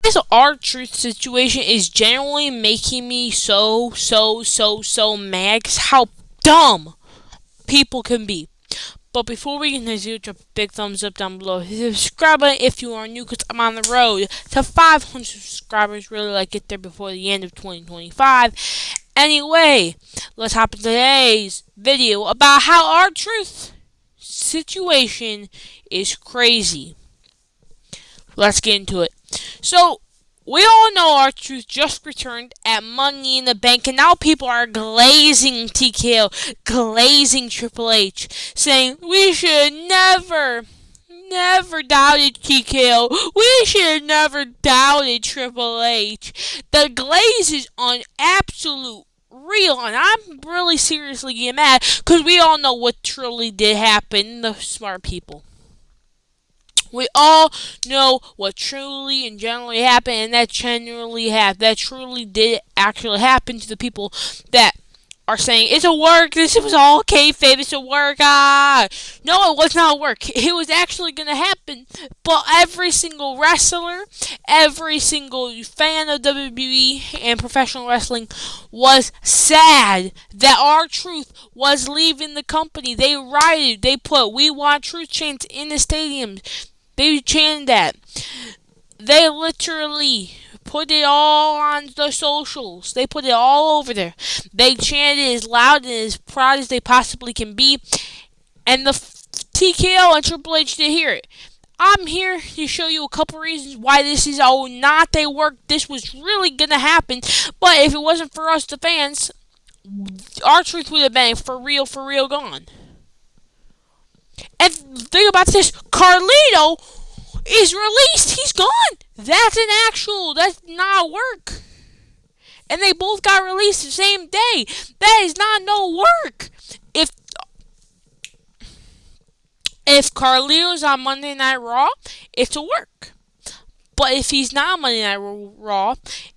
This R-Truth situation is generally making me so mad 'cause how dumb people can be. But before we continue, drop a big thumbs up down below. Hit the subscribe button if you are new, because I'm on the road to 500 subscribers. Really like get there before the end of 2025. Anyway, let's hop into today's video about how R-Truth situation is crazy. Let's get into it. So, we all know R-Truth just returned at Money in the Bank, and now people are glazing TKO, glazing Triple H, saying we should never doubted TKO. We should never doubted Triple H. The glaze is on absolute real, and I'm really seriously getting mad because we all know what truly did happen. The smart people. We all know what truly and generally happened, and that truly did actually happen to the people that are saying it's a work. This was all kayfabe. It's a work. No, it was not a work. It was actually gonna happen. But every single wrestler, every single fan of WWE and professional wrestling was sad that R-Truth was leaving the company. They rioted. They put "We Want Truth" chants in the stadiums. They chanted that. They literally put it all on the socials. They put it all over there. They chanted as loud and as proud as they possibly can be. And the TKO and Triple H did hear it. I'm here to show you a couple reasons why this is not a work. This was really going to happen. But if it wasn't for us, the fans, R-Truth would have been for real gone. And think about this. Carlito is released. He's gone. That's not work. And they both got released the same day. That is not no work. If Carlito's on Monday Night Raw, it's a work. But if he's not on Monday Night Raw,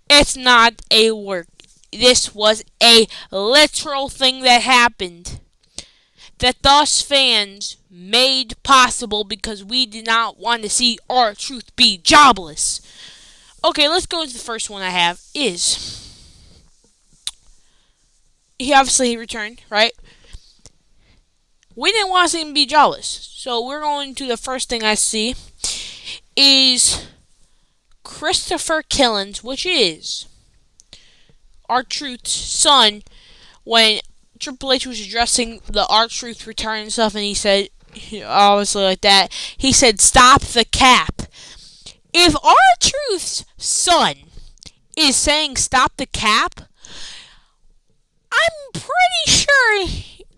it's not a work. This was a literal thing that happened, that us fans made possible because we did not want to see R-Truth be jobless. Okay, let's go to the first one I have is he returned, right? We didn't want to see him be jobless. So we're going to the first thing I see is Christopher Killings, which is R-Truth's son, when Triple H was addressing the R-Truth return and stuff, and he said, obviously like that, he said, "Stop the cap." If R-Truth's son is saying "stop the cap," I'm pretty sure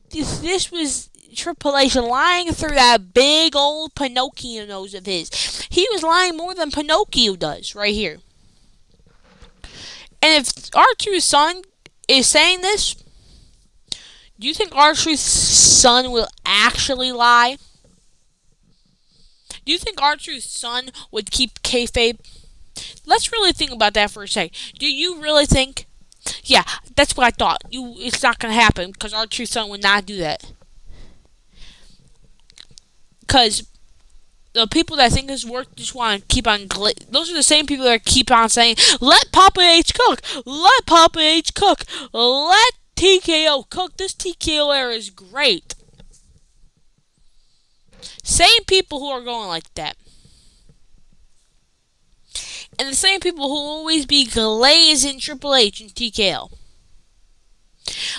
this was Triple H lying through that big old Pinocchio nose of his. He was lying more than Pinocchio does right here. And if R-Truth's son is saying this, do you think R-Truth's son will actually lie? Do you think R-Truth's son would keep kayfabe? Let's really think about that for a second. Do you really think? Yeah, that's what I thought. It's not going to happen because R-Truth's son would not do that. Because the people that think this work just want to keep on... Those are the same people that keep on saying, "Let Papa H cook! Let Papa H cook! Let TKO cook. This TKO era is great." Same people who are going like that. And the same people who will always be glazing Triple H and TKO.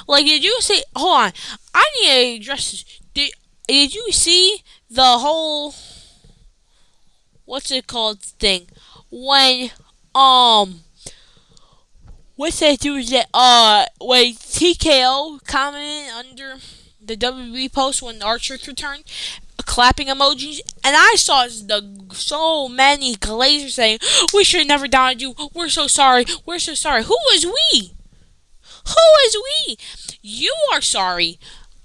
Like, did you see... Hold on. I need to address this. Did you see the whole... What's it called thing? When, what's that dude that, when TKO commented under the WWE post when R-Truth returned, clapping emojis, and I saw so many glazers saying, "We should have never doubted you. We're so sorry. We're so sorry." Who is we? Who is we? You are sorry.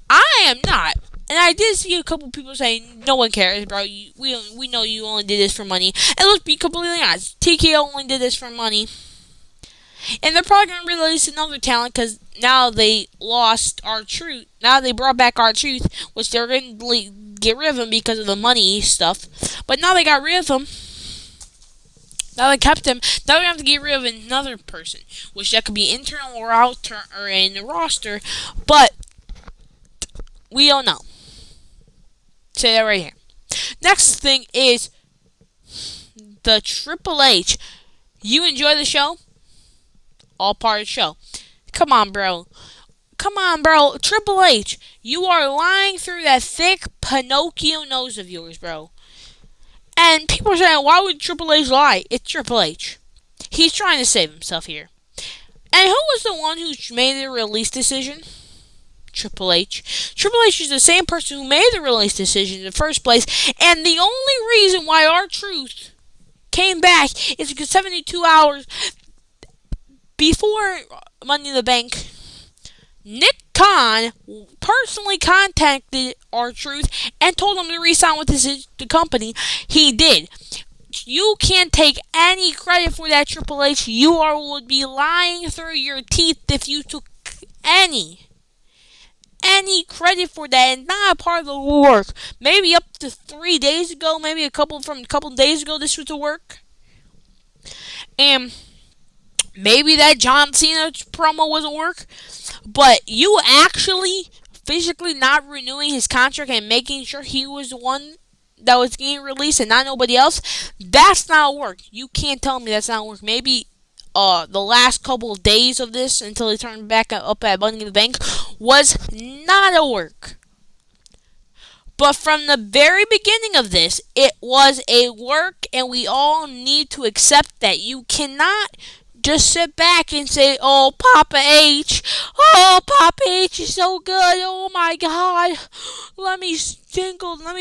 I am not. And I did see a couple people saying, "No one cares, bro. We know you only did this for money." And let's be completely honest, TKO only did this for money. And they're probably going to release another talent because now they lost R-Truth. Now they brought back R-Truth, which they're going to get rid of him because of the money stuff. But now they got rid of him. Now they kept him. Now we have to get rid of another person, which that could be internal or out or in the roster, but we don't know. Say that right here. Next thing is the Triple H. You enjoy the show? All part of the show. Come on, bro. Come on, bro. Triple H, you are lying through that thick Pinocchio nose of yours, bro. And people are saying, why would Triple H lie? It's Triple H. He's trying to save himself here. And who was the one who made the release decision? Triple H. Triple H is the same person who made the release decision in the first place. And the only reason why R-Truth came back is because 72 hours before Money in the Bank, Nick Khan personally contacted R-Truth and told him to re-sign with the company. He did. You can't take any credit for that, Triple H. Would be lying through your teeth if you took any credit for that, and not a part of the work. Maybe up to 3 days ago, maybe a couple days ago, this was the work. And maybe that John Cena promo wasn't work. But you actually physically not renewing his contract and making sure he was the one that was getting released and not nobody else, that's not work. You can't tell me that's not work. Maybe the last couple of days of this until he turned back up at Money in the Bank was not a work. But from the very beginning of this, it was a work, and we all need to accept that. You cannot just sit back and say, oh, Papa H. Oh, Papa H is so good. Oh, my God. Let me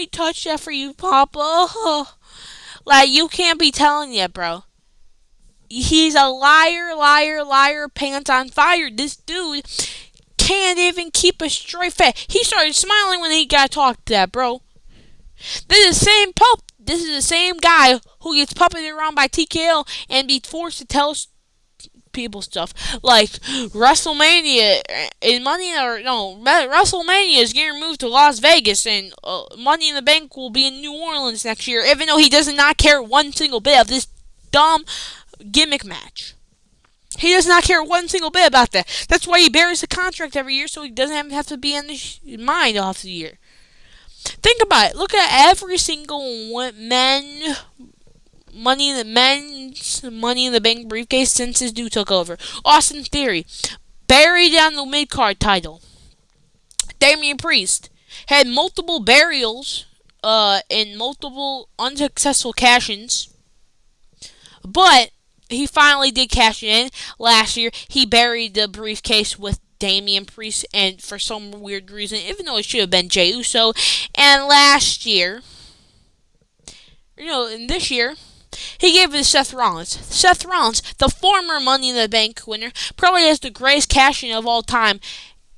touch that for you, Papa. Like, you can't be telling that, bro. He's a liar, pants on fire. This dude can't even keep a straight face. He started smiling when he got talked to that, bro. This is the same guy who gets puppeted around by TKO and be forced to tell people stuff like WrestleMania WrestleMania is getting moved to Las Vegas, and Money in the Bank will be in New Orleans next year, even though he does not care one single bit of this dumb gimmick match. He does not care one single bit about that. That's why he buries the contract every year, so he doesn't have to be in his mind off the year. Think about it. Look at every single men's Money in the Bank briefcase since his dude took over. Austin Theory buried down the mid-card title. Damian Priest had multiple burials and multiple unsuccessful cash-ins, but he finally did cash it in last year. He buried the briefcase with Damian Priest, and for some weird reason, even though it should have been Jey Uso. And last year, and this year, he gave it to Seth Rollins. Seth Rollins, the former Money in the Bank winner, probably has the greatest cash-in of all time.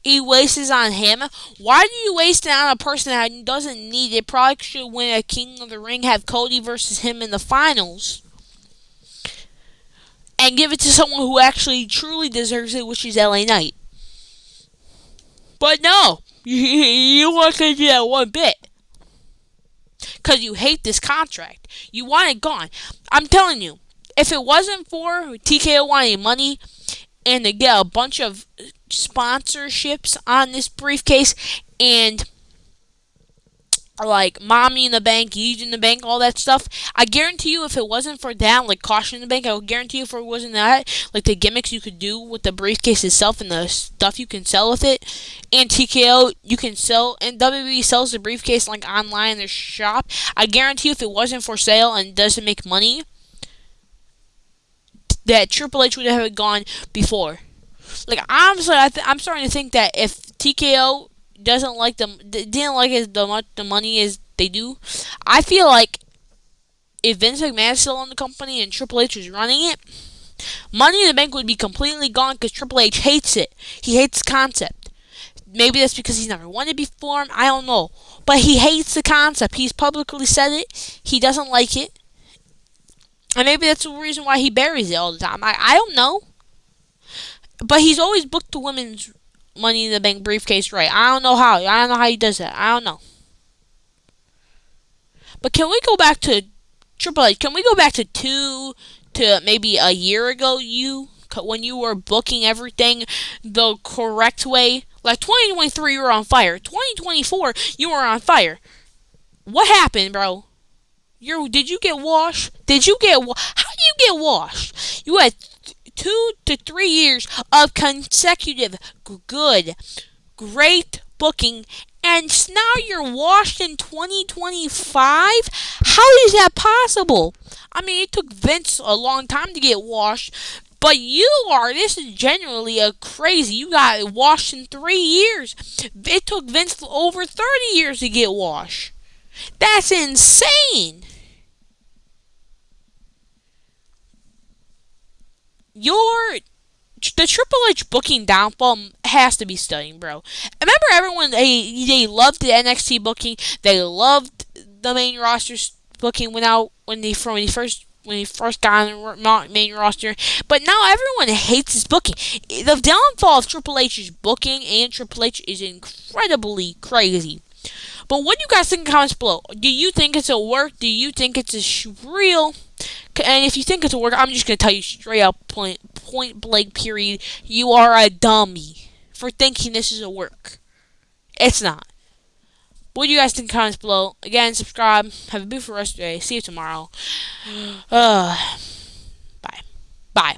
He wastes on him. Why do you waste it on a person that doesn't need it? Probably should win a King of the Ring, have Cody versus him in the finals, and give it to someone who actually truly deserves it, which is LA Knight. But no, you want to do that one bit. Because you hate this contract. You want it gone. I'm telling you, if it wasn't for TKO wanting money and to get a bunch of sponsorships on this briefcase and like Mommy in the Bank, Yeet in the Bank, all that stuff, I guarantee you if it wasn't for that, like Caution in the Bank, I would guarantee you if it wasn't that, like the gimmicks you could do with the briefcase itself and the stuff you can sell with it, and TKO you can sell, and WWE sells the briefcase like online in their shop, I guarantee you if it wasn't for sale and doesn't make money, that Triple H would have gone before. Like, honestly, I'm starting to think that if TKO didn't like the money as they do, I feel like if Vince McMahon is still on the company and Triple H is running it, Money in the Bank would be completely gone because Triple H hates it. He hates the concept. Maybe that's because he's never won it before. I don't know. But he hates the concept. He's publicly said it. He doesn't like it. And maybe that's the reason why he buries it all the time. I don't know. But he's always booked the women's Money in the Bank briefcase right. I don't know how he does that. I don't know. But can we go back to Triple H? Can we go back to to maybe a year ago, when you were booking everything the correct way. Like 2023, you were on fire. 2024, you were on fire. What happened, bro? Did you get washed? How did you get washed? You had 2 to 3 years of consecutive good, great booking, and now you're washed in 2025? How is that possible? I mean, it took Vince a long time to get washed, but this is genuinely a crazy. You got washed in 3 years. It took Vince over 30 years to get washed. That's insane. The Triple H booking downfall has to be stunning, bro. Remember, everyone they loved the NXT booking. They loved the main roster booking when he first got on the main roster. But now everyone hates his booking. The downfall of Triple H's booking and Triple H is incredibly crazy. But what do you guys think in the comments below? Do you think it's a work? Do you think it's a real? And if you think it's a work, I'm just going to tell you straight up, point blank, period. You are a dummy for thinking this is a work. It's not. What do you guys think in the comments below? Again, subscribe. Have a beautiful rest of the day. See you tomorrow. Bye. Bye.